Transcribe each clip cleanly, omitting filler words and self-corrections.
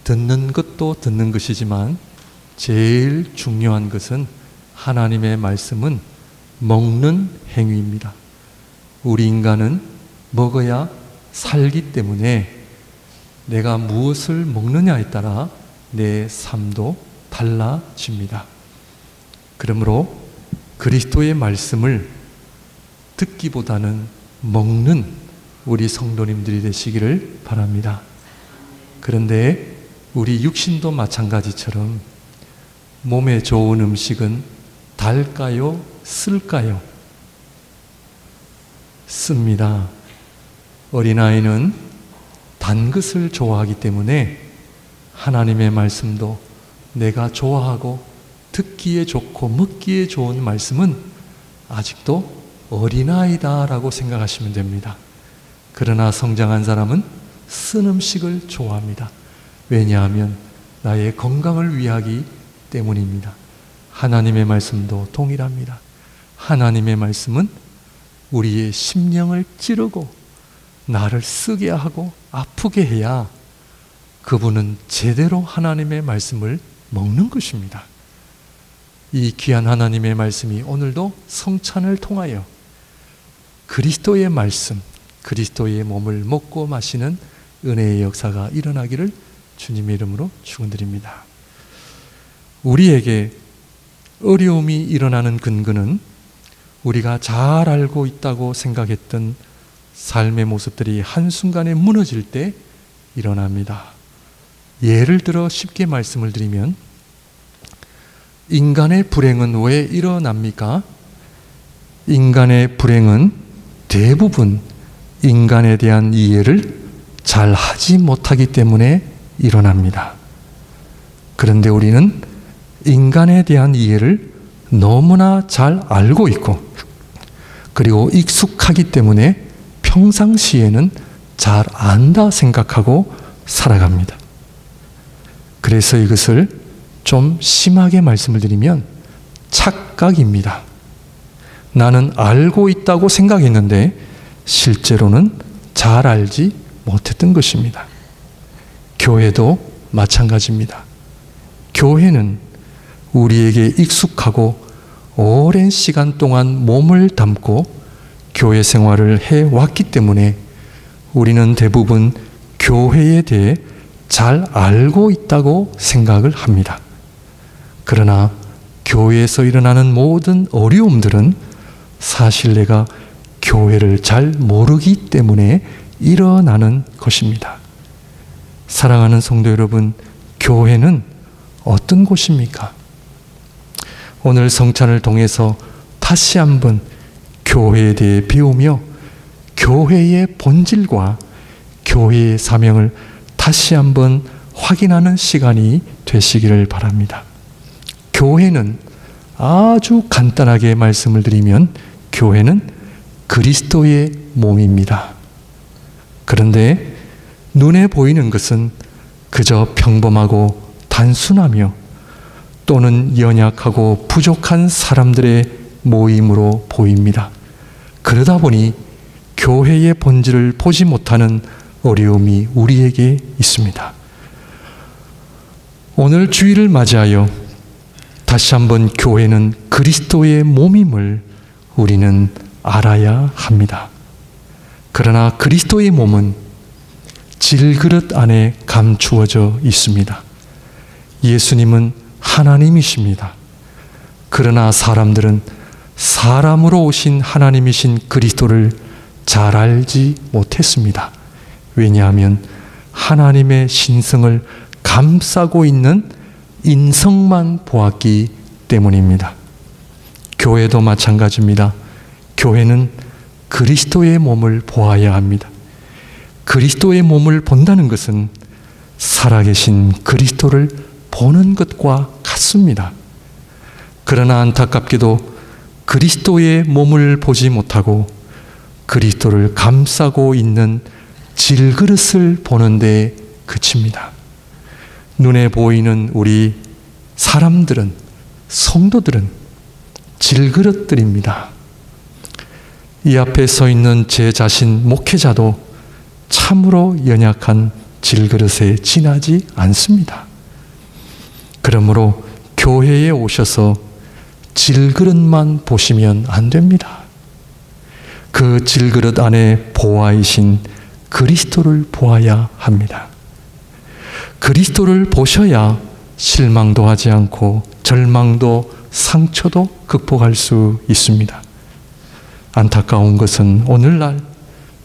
듣는 것도 듣는 것이지만 제일 중요한 것은 하나님의 말씀은 먹는 행위입니다. 우리 인간은 먹어야 살기 때문에 내가 무엇을 먹느냐에 따라 내 삶도 달라집니다. 그러므로 그리스도의 말씀을 듣기보다는 먹는 우리 성도님들이 되시기를 바랍니다. 그런데 우리 육신도 마찬가지처럼 몸에 좋은 음식은 달까요? 쓸까요? 씁니다. 어린아이는 단 것을 좋아하기 때문에 하나님의 말씀도 내가 좋아하고 듣기에 좋고 먹기에 좋은 말씀은 아직도 어린아이다라고 생각하시면 됩니다. 그러나 성장한 사람은 쓴 음식을 좋아합니다. 왜냐하면 나의 건강을 위하기 때문입니다. 하나님의 말씀도 동일합니다. 하나님의 말씀은 우리의 심령을 찌르고 나를 쓰게 하고 아프게 해야 그분은 제대로 하나님의 말씀을 먹는 것입니다. 이 귀한 하나님의 말씀이 오늘도 성찬을 통하여 그리스도의 말씀, 그리스도의 몸을 먹고 마시는 은혜의 역사가 일어나기를 주님의 이름으로 축원드립니다. 우리에게 어려움이 일어나는 근거는 우리가 잘 알고 있다고 생각했던 삶의 모습들이 한순간에 무너질 때 일어납니다. 예를 들어 쉽게 말씀을 드리면 인간의 불행은 왜 일어납니까? 인간의 불행은 대부분 인간에 대한 이해를 잘 하지 못하기 때문에 일어납니다. 그런데 우리는 인간에 대한 이해를 너무나 잘 알고 있고 그리고 익숙하기 때문에 평상시에는 잘 안다 생각하고 살아갑니다. 그래서 이것을 좀 심하게 말씀을 드리면 착각입니다. 나는 알고 있다고 생각했는데 실제로는 잘 알지 못했던 것입니다. 교회도 마찬가지입니다. 교회는 우리에게 익숙하고 오랜 시간 동안 몸을 담고 교회 생활을 해왔기 때문에 우리는 대부분 교회에 대해 잘 알고 있다고 생각을 합니다. 그러나 교회에서 일어나는 모든 어려움들은 사실 내가 교회를 잘 모르기 때문에 일어나는 것입니다. 사랑하는 성도 여러분, 교회는 어떤 곳입니까? 오늘 성찬을 통해서 다시 한번 교회에 대해 배우며 교회의 본질과 교회의 사명을 다시 한번 확인하는 시간이 되시기를 바랍니다. 교회는 아주 간단하게 말씀을 드리면 교회는 그리스도의 몸입니다. 그런데 눈에 보이는 것은 그저 평범하고 단순하며 또는 연약하고 부족한 사람들의 모임으로 보입니다. 그러다 보니 교회의 본질을 보지 못하는 어려움이 우리에게 있습니다. 오늘 주일을 맞이하여 다시 한번 교회는 그리스도의 몸임을 우리는 알아야 합니다. 그러나 그리스도의 몸은 질그릇 안에 감추어져 있습니다. 예수님은 하나님이십니다. 그러나 사람들은 사람으로 오신 하나님이신 그리스도를 잘 알지 못했습니다. 왜냐하면 하나님의 신성을 감싸고 있는 인성만 보았기 때문입니다. 교회도 마찬가지입니다. 교회는 그리스도의 몸을 보아야 합니다. 그리스도의 몸을 본다는 것은 살아계신 그리스도를 보는 것과 같습니다. 그러나 안타깝게도 그리스도의 몸을 보지 못하고 그리스도를 감싸고 있는 질그릇을 보는 데 그칩니다. 눈에 보이는 우리 사람들은, 성도들은 질그릇들입니다. 이 앞에 서 있는 제 자신 목회자도 참으로 연약한 질그릇에 지나지 않습니다. 그러므로 교회에 오셔서 질그릇만 보시면 안 됩니다. 그 질그릇 안에 보아이신 그리스도를 보아야 합니다. 그리스도를 보셔야 실망도 하지 않고 절망도 상처도 극복할 수 있습니다. 안타까운 것은 오늘날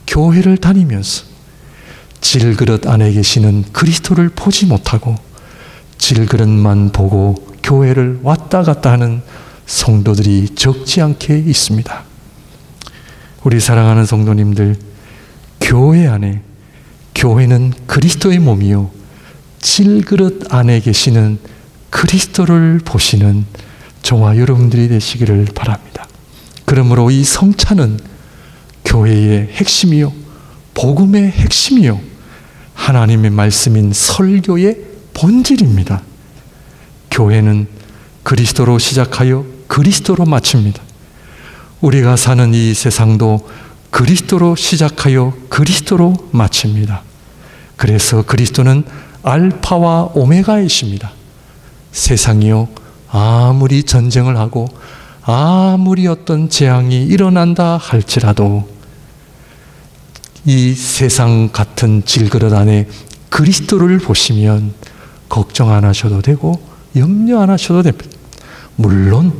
교회를 다니면서 질그릇 안에 계시는 그리스도를 보지 못하고 질그릇만 보고 교회를 왔다 갔다 하는 성도들이 적지 않게 있습니다. 우리 사랑하는 성도님들, 교회 안에, 교회는 그리스도의 몸이요 질그릇 안에 계시는 그리스도를 보시는 저와 여러분들이 되시기를 바랍니다. 그러므로 이 성찬은 교회의 핵심이요 복음의 핵심이요 하나님의 말씀인 설교의 본질입니다. 교회는 그리스도로 시작하여 그리스도로 마칩니다. 우리가 사는 이 세상도 그리스도로 시작하여 그리스도로 마칩니다. 그래서 그리스도는 알파와 오메가이십니다. 세상이요 아무리 전쟁을 하고 아무리 어떤 재앙이 일어난다 할지라도 이 세상 같은 질그릇 안에 그리스도를 보시면 걱정 안 하셔도 되고 염려 안 하셔도 됩니다. 물론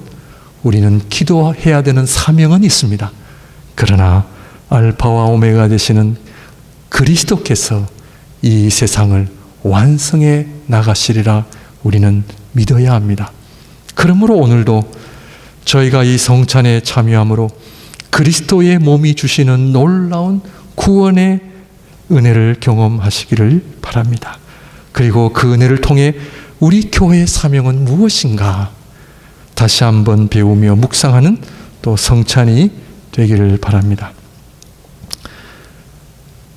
우리는 기도해야 되는 사명은 있습니다. 그러나 알파와 오메가 되시는 그리스도께서 이 세상을 완성해 나가시리라 우리는 믿어야 합니다. 그러므로 오늘도 저희가 이 성찬에 참여함으로 그리스도의 몸이 주시는 놀라운 구원의 은혜를 경험하시기를 바랍니다. 그리고 그 은혜를 통해 우리 교회의 사명은 무엇인가 다시 한번 배우며 묵상하는 또 성찬이 되기를 바랍니다.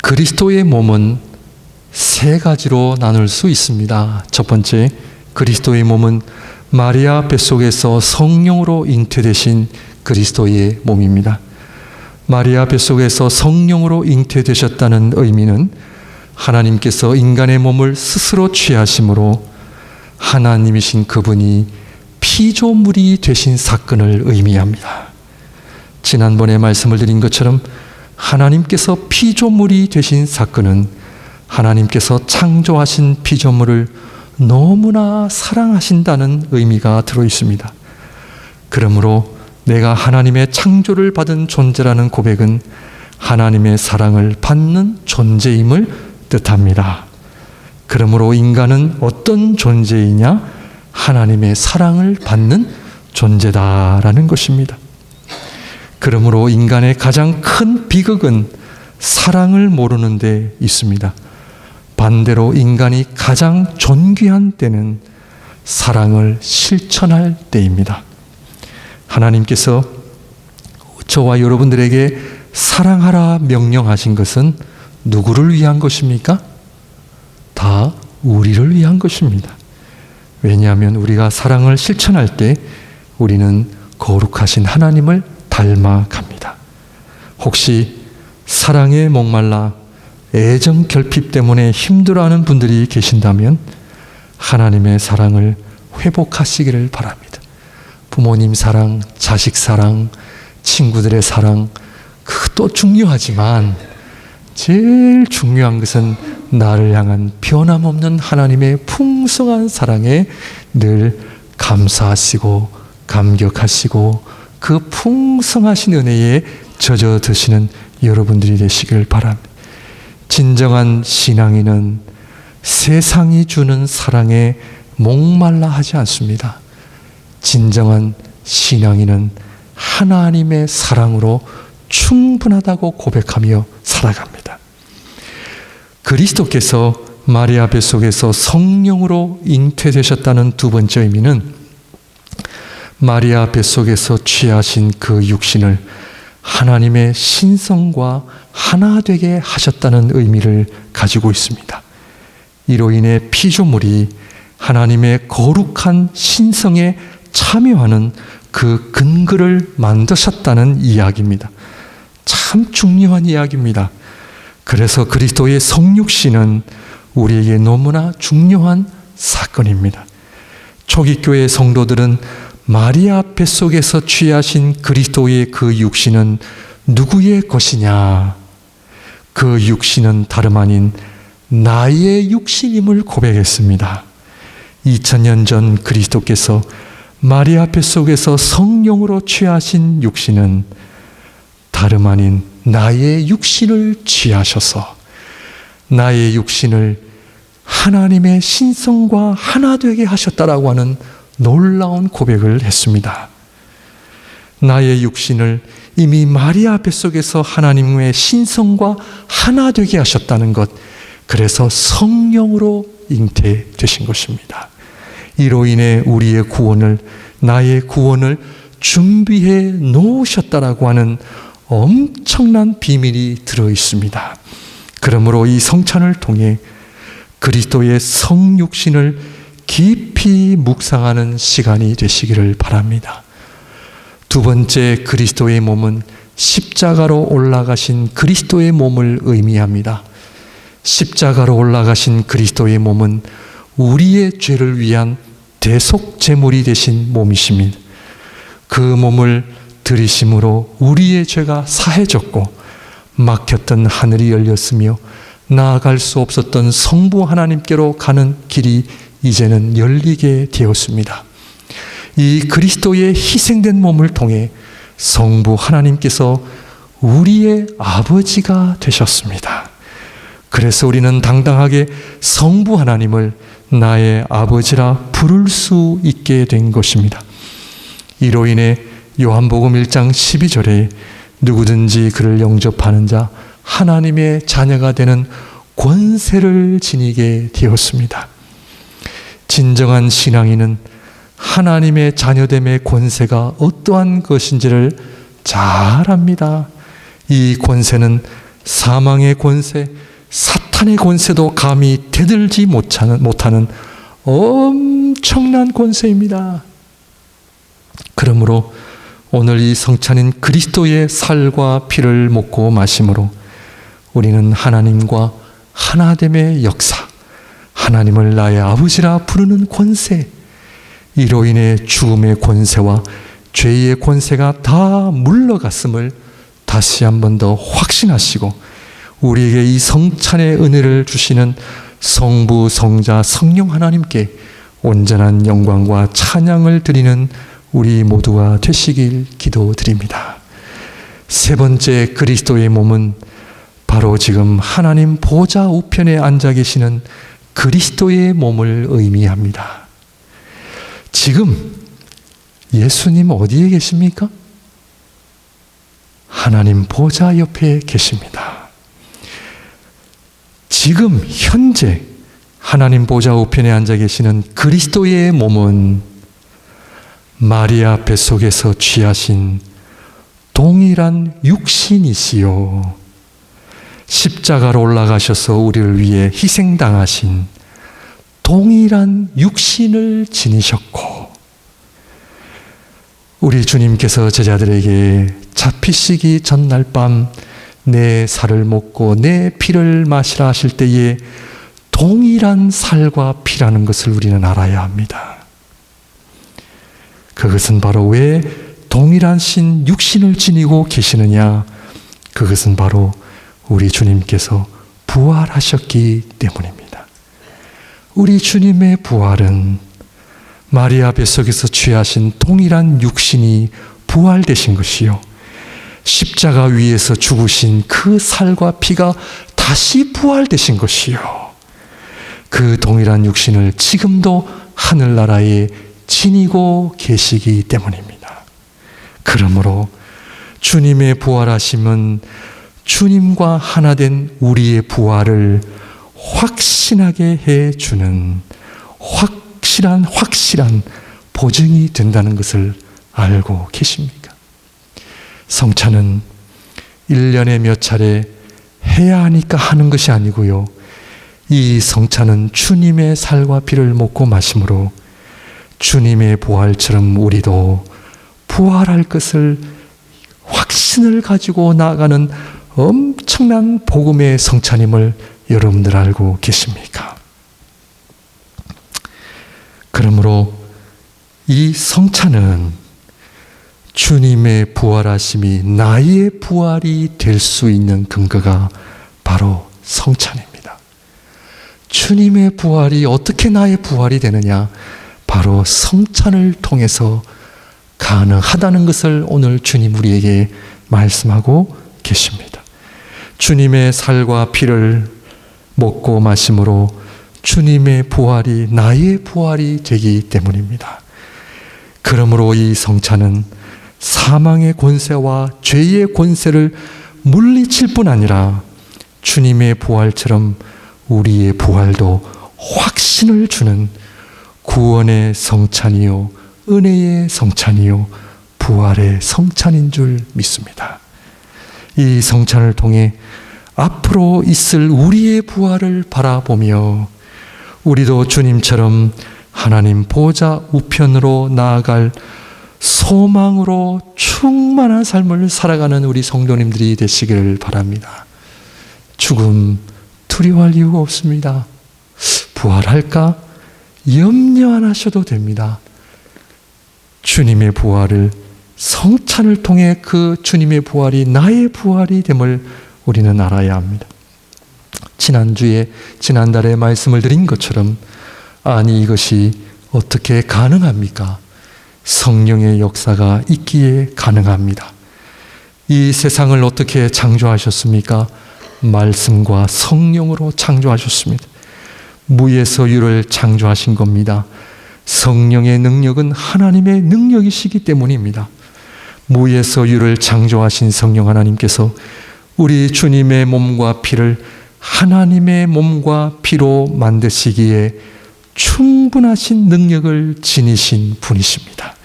그리스도의 몸은 세 가지로 나눌 수 있습니다. 첫 번째, 그리스도의 몸은 마리아 뱃속에서 성령으로 잉태되신 그리스도의 몸입니다. 마리아 뱃속에서 성령으로 잉태되셨다는 의미는 하나님께서 인간의 몸을 스스로 취하심으로 하나님이신 그분이 피조물이 되신 사건을 의미합니다. 지난번에 말씀을 드린 것처럼 하나님께서 피조물이 되신 사건은 하나님께서 창조하신 피조물을 너무나 사랑하신다는 의미가 들어 있습니다. 그러므로 내가 하나님의 창조를 받은 존재라는 고백은 하나님의 사랑을 받는 존재임을 뜻합니다. 그러므로 인간은 어떤 존재이냐? 하나님의 사랑을 받는 존재다라는 것입니다. 그러므로 인간의 가장 큰 비극은 사랑을 모르는 데 있습니다. 반대로 인간이 가장 존귀한 때는 사랑을 실천할 때입니다. 하나님께서 저와 여러분들에게 사랑하라 명령하신 것은 누구를 위한 것입니까? 다 우리를 위한 것입니다. 왜냐하면 우리가 사랑을 실천할 때 우리는 거룩하신 하나님을 닮아갑니다. 혹시 사랑에 목말라 애정 결핍 때문에 힘들어하는 분들이 계신다면 하나님의 사랑을 회복하시기를 바랍니다. 부모님 사랑, 자식 사랑, 친구들의 사랑, 그것도 중요하지만 제일 중요한 것은 나를 향한 변함없는 하나님의 풍성한 사랑에 늘 감사하시고 감격하시고 그 풍성하신 은혜에 젖어드시는 여러분들이 되시길 바랍니다. 진정한 신앙인은 세상이 주는 사랑에 목말라 하지 않습니다. 진정한 신앙인은 하나님의 사랑으로 충분하다고 고백하며 살아갑니다. 그리스도께서 마리아 뱃속에서 성령으로 잉태되셨다는 두 번째 의미는 마리아 뱃속에서 취하신 그 육신을 하나님의 신성과 하나 되게 하셨다는 의미를 가지고 있습니다. 이로 인해 피조물이 하나님의 거룩한 신성에 참여하는 그 근거를 만드셨다는 이야기입니다. 참 중요한 이야기입니다. 그래서 그리스도의 성육신은 우리에게 너무나 중요한 사건입니다. 초기 교회 성도들은 마리아 뱃속에서 취하신 그리스도의 그 육신은 누구의 것이냐? 그 육신은 다름 아닌 나의 육신임을 고백했습니다. 2000년 전 그리스도께서 마리아 뱃속에서 성령으로 취하신 육신은 다름 아닌 나의 육신을 취하셔서 나의 육신을 하나님의 신성과 하나 되게 하셨다라고 하는 놀라운 고백을 했습니다. 나의 육신을 이미 마리아 뱃속에서 하나님의 신성과 하나 되게 하셨다는 것, 그래서 성령으로 잉태되신 것입니다. 이로 인해 우리의 구원을, 나의 구원을 준비해 놓으셨다라고 하는 엄청난 비밀이 들어 있습니다. 그러므로 이 성찬을 통해 그리스도의 성육신을 깊이 묵상하는 시간이 되시기를 바랍니다. 두 번째, 그리스도의 몸은 십자가로 올라가신 그리스도의 몸을 의미합니다. 십자가로 올라가신 그리스도의 몸은 우리의 죄를 위한 대속 제물이 되신 몸이십니다. 그 몸을 들이심으로 우리의 죄가 사해졌고 막혔던 하늘이 열렸으며 나아갈 수 없었던 성부 하나님께로 가는 길이 이제는 열리게 되었습니다. 이 그리스도의 희생된 몸을 통해 성부 하나님께서 우리의 아버지가 되셨습니다. 그래서 우리는 당당하게 성부 하나님을 나의 아버지라 부를 수 있게 된 것입니다. 이로 인해 요한복음 1장 12절에 누구든지 그를 영접하는 자 하나님의 자녀가 되는 권세를 지니게 되었습니다. 진정한 신앙인은 하나님의 자녀됨의 권세가 어떠한 것인지를 잘 압니다. 이 권세는 사망의 권세, 사탄의 권세도 감히 대들지 못하는 엄청난 권세입니다. 그러므로 오늘 이 성찬인 그리스도의 살과 피를 먹고 마심으로 우리는 하나님과 하나됨의 역사, 하나님을 나의 아버지라 부르는 권세, 이로 인해 죽음의 권세와 죄의 권세가 다 물러갔음을 다시 한 번 더 확신하시고 우리에게 이 성찬의 은혜를 주시는 성부, 성자, 성령 하나님께 온전한 영광과 찬양을 드리는 우리 모두가 되시길 기도드립니다. 세 번째, 그리스도의 몸은 바로 지금 하나님 보좌 우편에 앉아 계시는 그리스도의 몸을 의미합니다. 지금 예수님 어디에 계십니까? 하나님 보좌 옆에 계십니다. 지금 현재 하나님 보좌 우편에 앉아 계시는 그리스도의 몸은 마리아 뱃속에서 취하신 동일한 육신이시요 십자가로 올라가셔서 우리를 위해 희생당하신 동일한 육신을 지니셨고, 우리 주님께서 제자들에게 잡히시기 전날 밤 내 살을 먹고 내 피를 마시라 하실 때에 동일한 살과 피라는 것을 우리는 알아야 합니다. 그것은 바로 왜 동일한 육신을 지니고 계시느냐? 그것은 바로 우리 주님께서 부활하셨기 때문입니다. 우리 주님의 부활은 마리아 뱃속에서 취하신 동일한 육신이 부활되신 것이요, 십자가 위에서 죽으신 그 살과 피가 다시 부활되신 것이요, 그 동일한 육신을 지금도 하늘나라에 지니고 계시기 때문입니다. 그러므로 주님의 부활하심은 주님과 하나 된 우리의 부활을 확신하게 해주는 확실한 보증이 된다는 것을 알고 계십니까? 성찬은 1년에 몇 차례 해야 하니까 하는 것이 아니고요, 이 성찬은 주님의 살과 피를 먹고 마심으로 주님의 부활처럼 우리도 부활할 것을 확신을 가지고 나아가는 엄청난 복음의 성찬임을 여러분들 알고 계십니까? 그러므로 이 성찬은 주님의 부활하심이 나의 부활이 될 수 있는 근거가 바로 성찬입니다. 주님의 부활이 어떻게 나의 부활이 되느냐? 바로 성찬을 통해서 가능하다는 것을 오늘 주님 우리에게 말씀하고 계십니다. 주님의 살과 피를 먹고 마심으로 주님의 부활이 나의 부활이 되기 때문입니다. 그러므로 이 성찬은 사망의 권세와 죄의 권세를 물리칠 뿐 아니라 주님의 부활처럼 우리의 부활도 확신을 주는 구원의 성찬이요, 은혜의 성찬이요, 부활의 성찬인 줄 믿습니다. 이 성찬을 통해 앞으로 있을 우리의 부활을 바라보며 우리도 주님처럼 하나님 보좌 우편으로 나아갈 소망으로 충만한 삶을 살아가는 우리 성도님들이 되시기를 바랍니다. 죽음 두려워할 이유가 없습니다. 부활할까? 염려 안 하셔도 됩니다. 주님의 부활을 성찬을 통해 그 주님의 부활이 나의 부활이 됨을 우리는 알아야 합니다. 지난달에 말씀을 드린 것처럼 아니 이것이 어떻게 가능합니까? 성령의 역사가 있기에 가능합니다. 이 세상을 어떻게 창조하셨습니까? 말씀과 성령으로 창조하셨습니다. 무에서 유를 창조하신 겁니다. 성령의 능력은 하나님의 능력이시기 때문입니다. 무에서 유를 창조하신 성령 하나님께서 우리 주님의 몸과 피를 하나님의 몸과 피로 만드시기에 충분하신 능력을 지니신 분이십니다.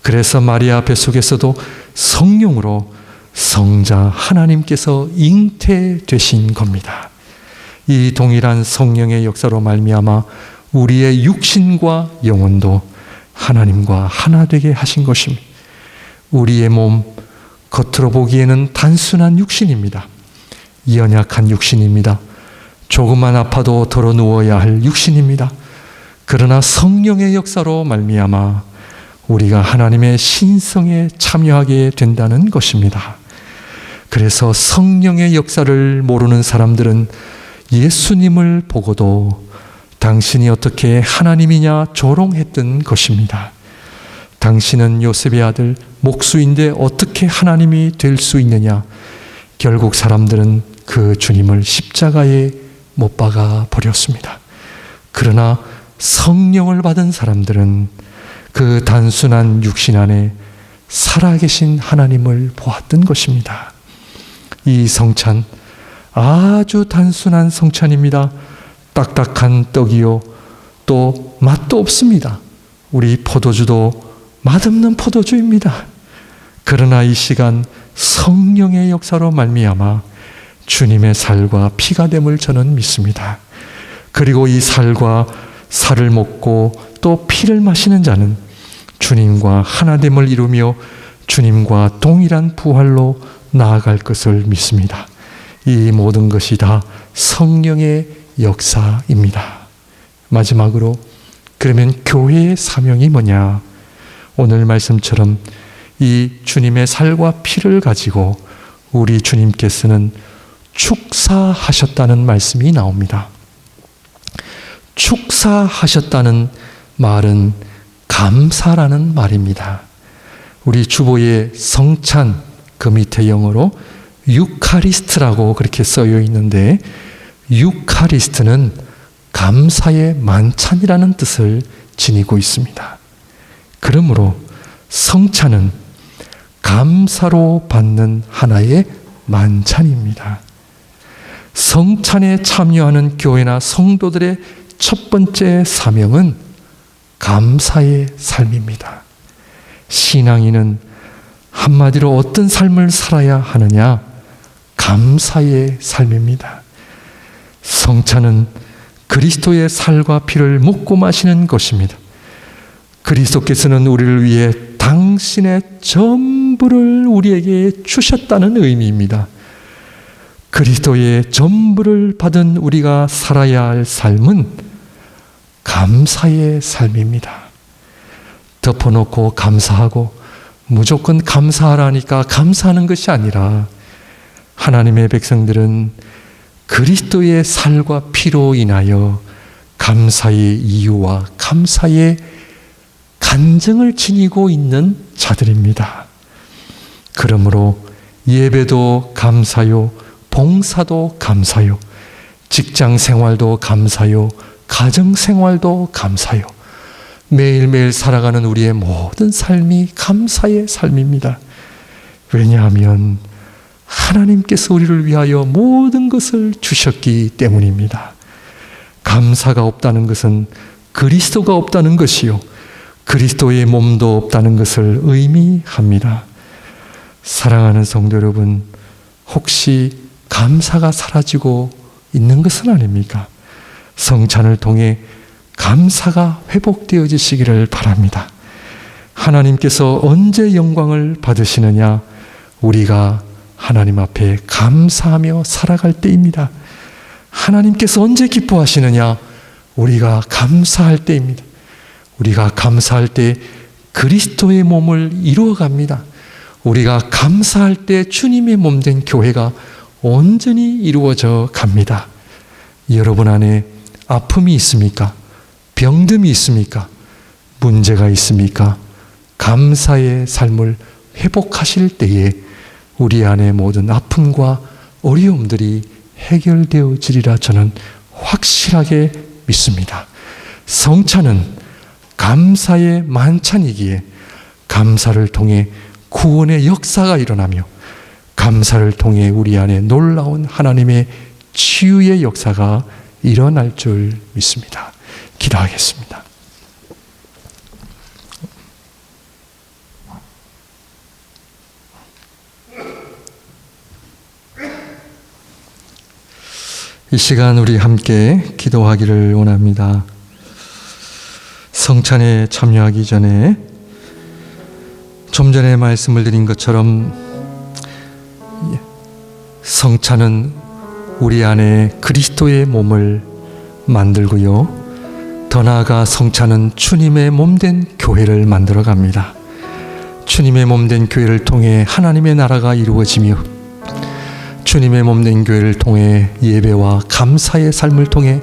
그래서 마리아 뱃속에서도 성령으로 성자 하나님께서 잉태되신 겁니다. 이 동일한 성령의 역사로 말미암아 우리의 육신과 영혼도 하나님과 하나 되게 하신 것입니다. 우리의 몸, 겉으로 보기에는 단순한 육신입니다. 연약한 육신입니다. 조금만 아파도 덜어 누워야 할 육신입니다. 그러나 성령의 역사로 말미암아 우리가 하나님의 신성에 참여하게 된다는 것입니다. 그래서 성령의 역사를 모르는 사람들은 예수님을 보고도 당신이 어떻게 하나님이냐 조롱했던 것입니다. 당신은 요셉의 아들 목수인데 어떻게 하나님이 될 수 있느냐. 결국 사람들은 그 주님을 십자가에 못 박아 버렸습니다. 그러나 성령을 받은 사람들은 그 단순한 육신 안에 살아계신 하나님을 보았던 것입니다. 이 성찬 아주 단순한 성찬입니다. 딱딱한 떡이요, 또 맛도 없습니다. 우리 포도주도 맛없는 포도주입니다. 그러나 이 시간 성령의 역사로 말미암아 주님의 살과 피가 됨을 저는 믿습니다. 그리고 이 살과 살을 먹고 또 피를 마시는 자는 주님과 하나됨을 이루며 주님과 동일한 부활로 나아갈 것을 믿습니다. 이 모든 것이 다 성령의 역사입니다. 마지막으로 그러면 교회의 사명이 뭐냐? 오늘 말씀처럼 이 주님의 살과 피를 가지고 우리 주님께서는 축사하셨다는 말씀이 나옵니다. 축사하셨다는 말은 감사라는 말입니다. 우리 주보의 성찬 그 밑에 영어로 유카리스트라고 그렇게 써여 있는데 유카리스트는 감사의 만찬이라는 뜻을 지니고 있습니다. 그러므로 성찬은 감사로 받는 하나의 만찬입니다. 성찬에 참여하는 교회나 성도들의 첫 번째 사명은 감사의 삶입니다. 신앙인은 한마디로 어떤 삶을 살아야 하느냐? 감사의 삶입니다. 성찬은 그리스도의 살과 피를 먹고 마시는 것입니다. 그리스도께서는 우리를 위해 당신의 전부를 우리에게 주셨다는 의미입니다. 그리스도의 전부를 받은 우리가 살아야 할 삶은 감사의 삶입니다. 덮어놓고 감사하고 무조건 감사하라니까 감사하는 것이 아니라 하나님의 백성들은 그리스도의 살과 피로 인하여 감사의 이유와 감사의 간증을 지니고 있는 자들입니다. 그러므로 예배도 감사요, 봉사도 감사요, 직장 생활도 감사요, 가정 생활도 감사요. 매일매일 살아가는 우리의 모든 삶이 감사의 삶입니다. 왜냐하면 하나님께서 우리를 위하여 모든 것을 주셨기 때문입니다. 감사가 없다는 것은 그리스도가 없다는 것이요, 그리스도의 몸도 없다는 것을 의미합니다. 사랑하는 성도 여러분, 혹시 감사가 사라지고 있는 것은 아닙니까? 성찬을 통해 감사가 회복되어지시기를 바랍니다. 하나님께서 언제 영광을 받으시느냐? 우리가 하나님 앞에 감사하며 살아갈 때입니다. 하나님께서 언제 기뻐하시느냐? 우리가 감사할 때입니다. 우리가 감사할 때 그리스도의 몸을 이루어갑니다. 우리가 감사할 때 주님의 몸된 교회가 온전히 이루어져 갑니다. 여러분 안에 아픔이 있습니까? 병듦이 있습니까? 문제가 있습니까? 감사의 삶을 회복하실 때에 우리 안에 모든 아픔과 어려움들이 해결되어지리라 저는 확실하게 믿습니다. 성찬은 감사의 만찬이기에 감사를 통해 구원의 역사가 일어나며 감사를 통해 우리 안에 놀라운 하나님의 치유의 역사가 일어날 줄 믿습니다. 기도하겠습니다. 이 시간 우리 함께 기도하기를 원합니다. 성찬에 참여하기 전에 좀 전에 말씀을 드린 것처럼 성찬은 우리 안에 그리스도의 몸을 만들고요, 더 나아가 성찬은 주님의 몸된 교회를 만들어 갑니다. 주님의 몸된 교회를 통해 하나님의 나라가 이루어지며 주님의 몸된 교회를 통해 예배와 감사의 삶을 통해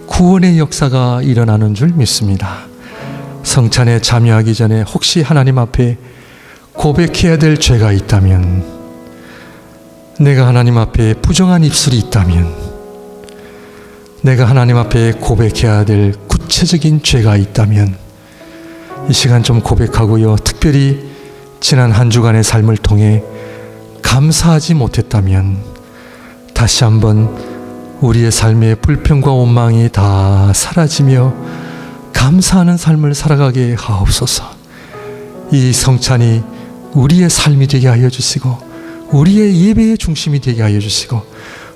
구원의 역사가 일어나는 줄 믿습니다. 성찬에 참여하기 전에 혹시 하나님 앞에 고백해야 될 죄가 있다면, 내가 하나님 앞에 부정한 입술이 있다면, 내가 하나님 앞에 고백해야 될 구체적인 죄가 있다면 이 시간 좀 고백하고요, 특별히 지난 한 주간의 삶을 통해 감사하지 못했다면 다시 한번 우리의 삶의 불평과 원망이 다 사라지며 감사하는 삶을 살아가게 하옵소서. 이 성찬이 우리의 삶이 되게 하여 주시고, 우리의 예배의 중심이 되게 하여 주시고,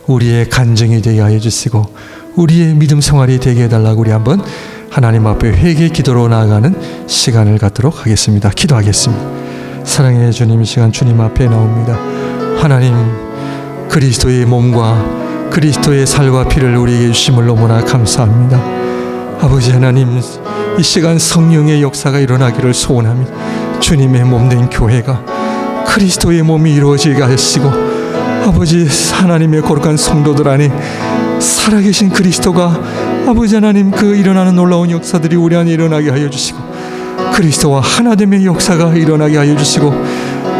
우리의 간증이 되게 하여 주시고, 우리의 믿음 생활이 되게 해달라고 우리 한번 하나님 앞에 회개 기도로 나아가는 시간을 갖도록 하겠습니다. 기도하겠습니다. 사랑의 주님, 이 시간 주님 앞에 나옵니다. 하나님, 그리스도의 몸과 그리스도의 살과 피를 우리에게 주심을 너무나 감사합니다. 아버지 하나님, 이 시간 성령의 역사가 일어나기를 소원합니다. 주님의 몸된 교회가 그리스도의 몸이 이루어지게 하시고, 아버지 하나님의 거룩한 성도들 안에 살아계신 그리스도가, 아버지 하나님, 그 일어나는 놀라운 역사들이 우리 안에 일어나게 하여 주시고, 그리스도와 하나됨의 역사가 일어나게 하여 주시고,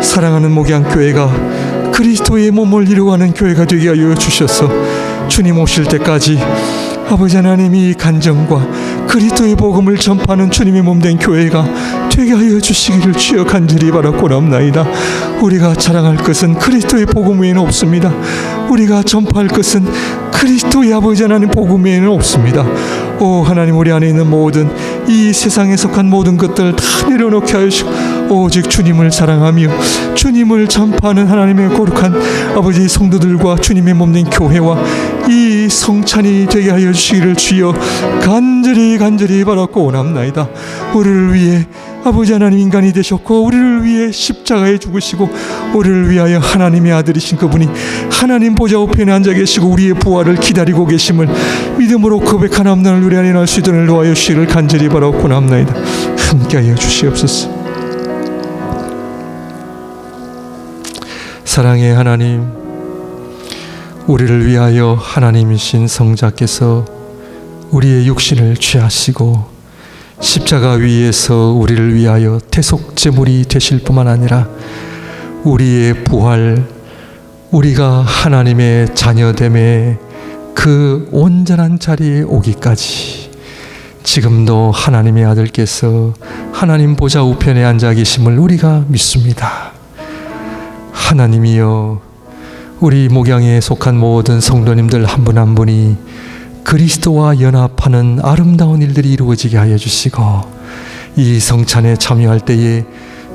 사랑하는 목양교회가 그리스도의 몸을 이루어가는 교회가 되게 하여 주셔서 주님 오실 때까지 아버지 하나님이 간증과 그리스도의 복음을 전파하는 주님의 몸된 교회가 되게 하여 주시기를 주여 간절히 바라고나옵나이다. 우리가 자랑할 것은 그리스도의 복음 외에는 없습니다. 우리가 전파할 것은 그리스도의 아버지 하나님 복음 외에는 없습니다. 오 하나님, 우리 안에 있는 모든 이 세상에 속한 모든 것들 다 내려놓게 하시고 오직 주님을 사랑하며 주님을 전파하는 하나님의 거룩한 아버지 성도들과 주님의 몸된 교회와 이 성찬이 되게 하여 주시기를 주여 간절히 바라고 원합나이다. 우리를 위해 아버지 하나님 인간이 되셨고, 우리를 위해 십자가에 죽으시고, 우리를 위하여 하나님의 아들이신 그분이 하나님 보좌 우편에 앉아 계시고 우리의 부활을 기다리고 계심을 믿음으로 고백하나옵나를 우리 안에 날 수 있도록 도와여 주시기를 간절히 바라옵고나옵나이다. 함께하여 주시옵소서. 사랑의 하나님, 우리를 위하여 하나님이신 성자께서 우리의 육신을 취하시고 십자가 위에서 우리를 위하여 대속제물이 되실 뿐만 아니라 우리의 부활, 우리가 하나님의 자녀됨의 그 온전한 자리에 오기까지 지금도 하나님의 아들께서 하나님 보좌 우편에 앉아 계심을 우리가 믿습니다. 하나님이여, 우리 목양에 속한 모든 성도님들 한 분 한 분이 그리스도와 연합하는 아름다운 일들이 이루어지게 하여 주시고 이 성찬에 참여할 때에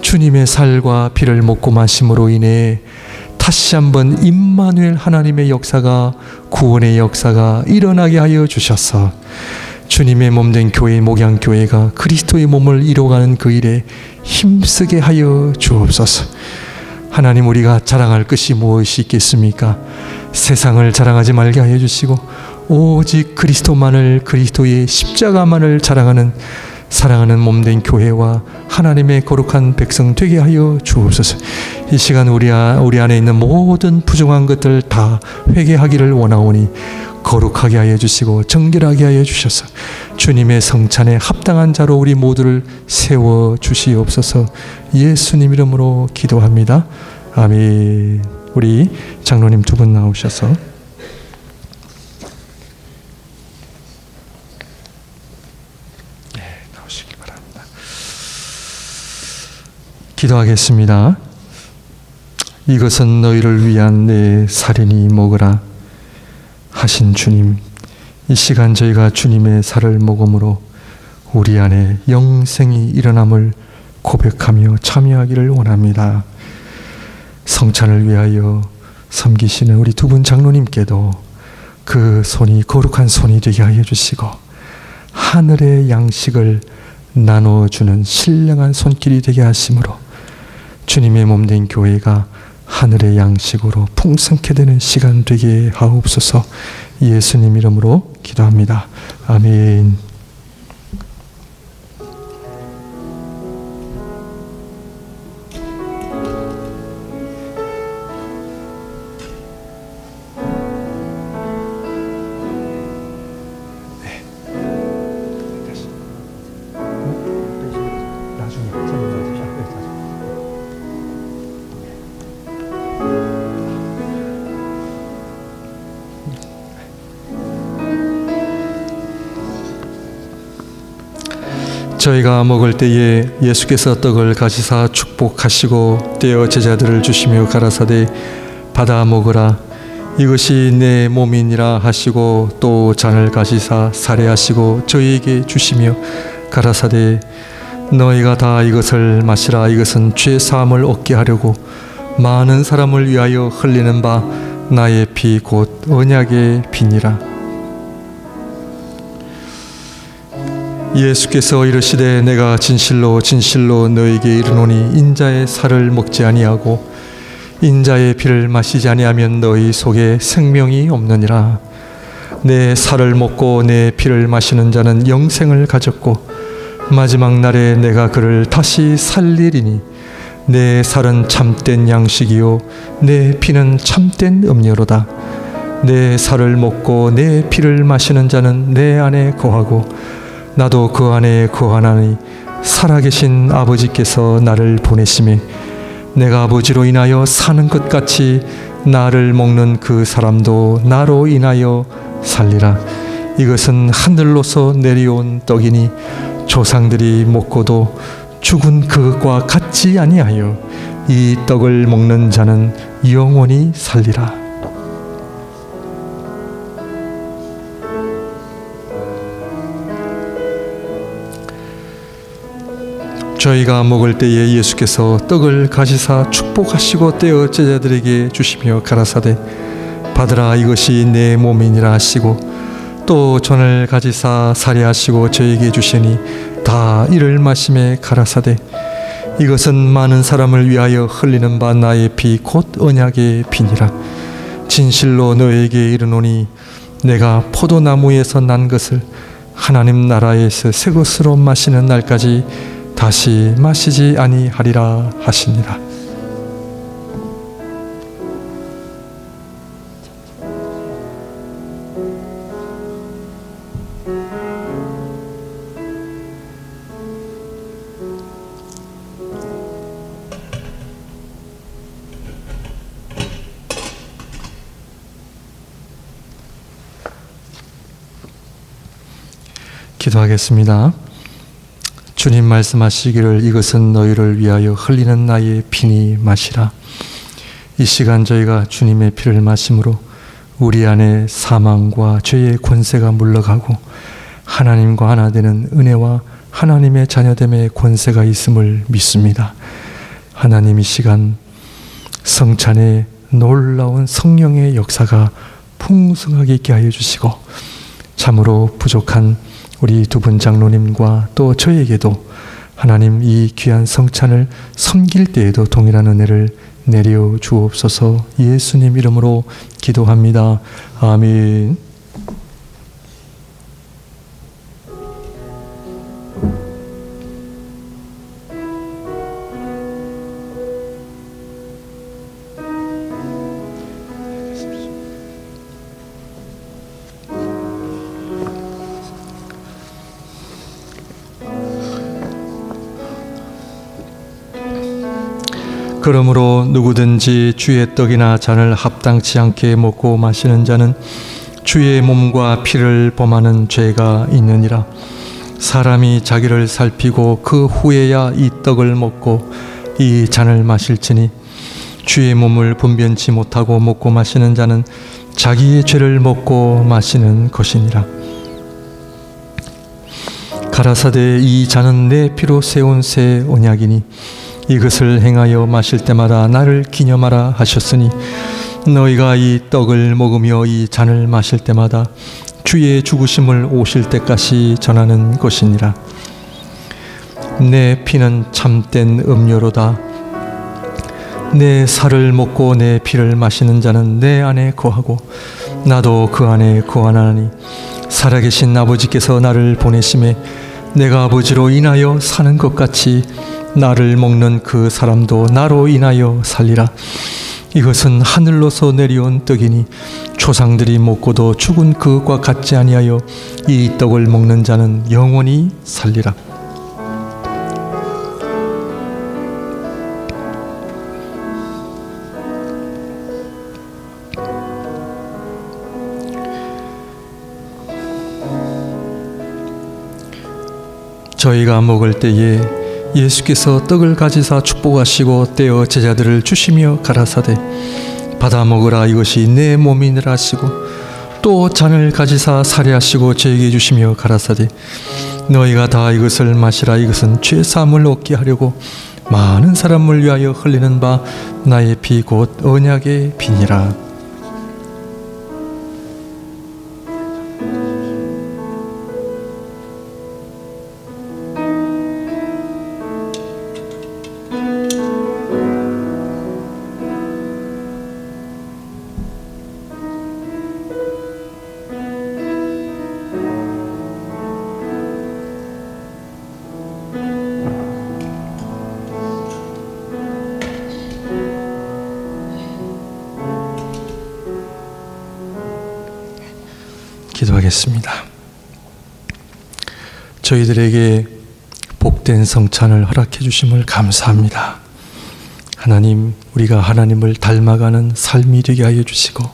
주님의 살과 피를 먹고 마심으로 인해 다시 한번 임마누엘 하나님의 역사가, 구원의 역사가 일어나게 하여 주셔서 주님의 몸된 교회 목양교회가 그리스도의 몸을 이루어가는 그 일에 힘쓰게 하여 주옵소서. 하나님, 우리가 자랑할 것이 무엇이 있겠습니까? 세상을 자랑하지 말게 하여 주시고 오직 그리스도만을, 그리스도의 십자가만을 자랑하는 사랑하는 몸된 교회와 하나님의 거룩한 백성 되게 하여 주옵소서. 이 시간 우리 안에 있는 모든 부정한 것들 다 회개하기를 원하오니 거룩하게 하여 주시고 정결하게 하여 주셔서 주님의 성찬에 합당한 자로 우리 모두를 세워 주시옵소서. 예수님 이름으로 기도합니다. 아멘. 우리 장로님 두 분 나오셔서 나오시길 바랍니다. 기도하겠습니다. 이것은 너희를 위한 내 살이니 먹으라 하신 주님, 이 시간 저희가 주님의 살을 먹음으로 우리 안에 영생이 일어남을 고백하며 참여하기를 원합니다. 성찬을 위하여 섬기시는 우리 두 분 장로님께도 그 손이 거룩한 손이 되게 하여 주시고 하늘의 양식을 나눠주는 신령한 손길이 되게 하심으로 주님의 몸된 교회가 하늘의 양식으로 풍성케 되는 시간 되게 하옵소서. 예수님 이름으로 기도합니다. 아멘. 저희가 먹을 때에 예수께서 떡을 가지사 축복하시고 떼어 제자들을 주시며 가라사대 받아 먹으라 이것이 내 몸이니라 하시고 또 잔을 가지사 살해하시고 저희에게 주시며 가라사대 너희가 다 이것을 마시라 이것은 죄 사함을 얻게 하려고 많은 사람을 위하여 흘리는 바 나의 피 곧 언약의 피니라. 예수께서 이르시되 내가 진실로 진실로 너에게 이르노니 인자의 살을 먹지 아니하고 인자의 피를 마시지 아니하면 너희 속에 생명이 없느니라. 내 살을 먹고 내 피를 마시는 자는 영생을 가졌고 마지막 날에 내가 그를 다시 살리리니 내 살은 참된 양식이요 내 피는 참된 음료로다. 내 살을 먹고 내 피를 마시는 자는 내 안에 거하고 나도 그 안에 거하나니 살아계신 아버지께서 나를 보내심에 내가 아버지로 인하여 사는 것 같이 나를 먹는 그 사람도 나로 인하여 살리라. 이것은 하늘로서 내려온 떡이니 조상들이 먹고도 죽은 그것과 같지 아니하여 이 떡을 먹는 자는 영원히 살리라. 저희가 먹을 때에 예수께서 떡을 가지사 축복하시고 떼어 제자들에게 주시며 가라사대 받으라 이것이 내 몸이니라 하시고 또 전을 가지사 살해하시고 저에게 주시니 다 이를 마심에 가라사대 이것은 많은 사람을 위하여 흘리는 바 나의 피 곧 언약의 피니라. 진실로 너에게 이르노니 내가 포도나무에서 난 것을 하나님 나라에서 새 것으로 마시는 날까지 다시 마시지 아니하리라 하시니라. 기도하겠습니다. 주님 말씀하시기를 이것은 너희를 위하여 흘리는 나의 피니 마시라. 이 시간 저희가 주님의 피를 마심으로 우리 안에 사망과 죄의 권세가 물러가고 하나님과 하나 되는 은혜와 하나님의 자녀됨의 권세가 있음을 믿습니다. 하나님 이 시간 성찬에 놀라운 성령의 역사가 풍성하게 있게 하여 주시고 참으로 부족한 우리 두 분 장로님과 또 저에게도 하나님 이 귀한 성찬을 섬길 때에도 동일한 은혜를 내려 주옵소서. 예수님 이름으로 기도합니다. 아멘. 그러므로 누구든지 주의 떡이나 잔을 합당치 않게 먹고 마시는 자는 주의 몸과 피를 범하는 죄가 있느니라. 사람이 자기를 살피고 그 후에야 이 떡을 먹고 이 잔을 마실지니 주의 몸을 분변치 못하고 먹고 마시는 자는 자기의 죄를 먹고 마시는 것이니라. 가라사대 이 잔은 내 피로 세운 새 언약이니 이것을 행하여 마실 때마다 나를 기념하라 하셨으니 너희가 이 떡을 먹으며 이 잔을 마실 때마다 주의 죽으심을 오실 때까지 전하는 것이니라. 내 피는 참된 음료로다. 내 살을 먹고 내 피를 마시는 자는 내 안에 거하고 나도 그 안에 거하나니 살아계신 아버지께서 나를 보내심에 내가 아버지로 인하여 사는 것 같이 나를 먹는 그 사람도 나로 인하여 살리라. 이것은 하늘로서 내려온 떡이니 조상들이 먹고도 죽은 그것과 같지 아니하여 이 떡을 먹는 자는 영원히 살리라. 저희가 먹을 때에 예수께서 떡을 가지사 축복하시고 떼어 제자들을 주시며 가라사대 받아 먹으라 이것이 내 몸이니라 하시고 또 잔을 가지사 사례하시고 저에게 주시며 가라사대 너희가 다 이것을 마시라 이것은 죄 사함을 얻게 하려고 많은 사람을 위하여 흘리는 바 나의 피 곧 언약의 피니라. 기도하겠습니다. 저희들에게 복된 성찬을 허락해 주심을 감사합니다. 하나님, 우리가 하나님을 닮아가는 삶이 되게 하여 주시고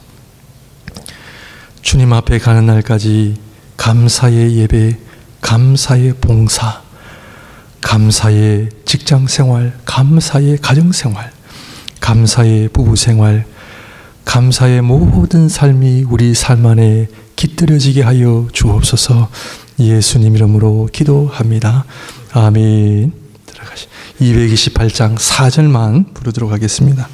주님 앞에 가는 날까지 감사의 예배, 감사의 봉사, 감사의 직장생활, 감사의 가정생활, 감사의 부부생활, 감사의 모든 삶이 우리 삶 안에 깃들여지게 하여 주옵소서. 예수님 이름으로 기도합니다. 아멘. 228장 4절만 부르도록 하겠습니다.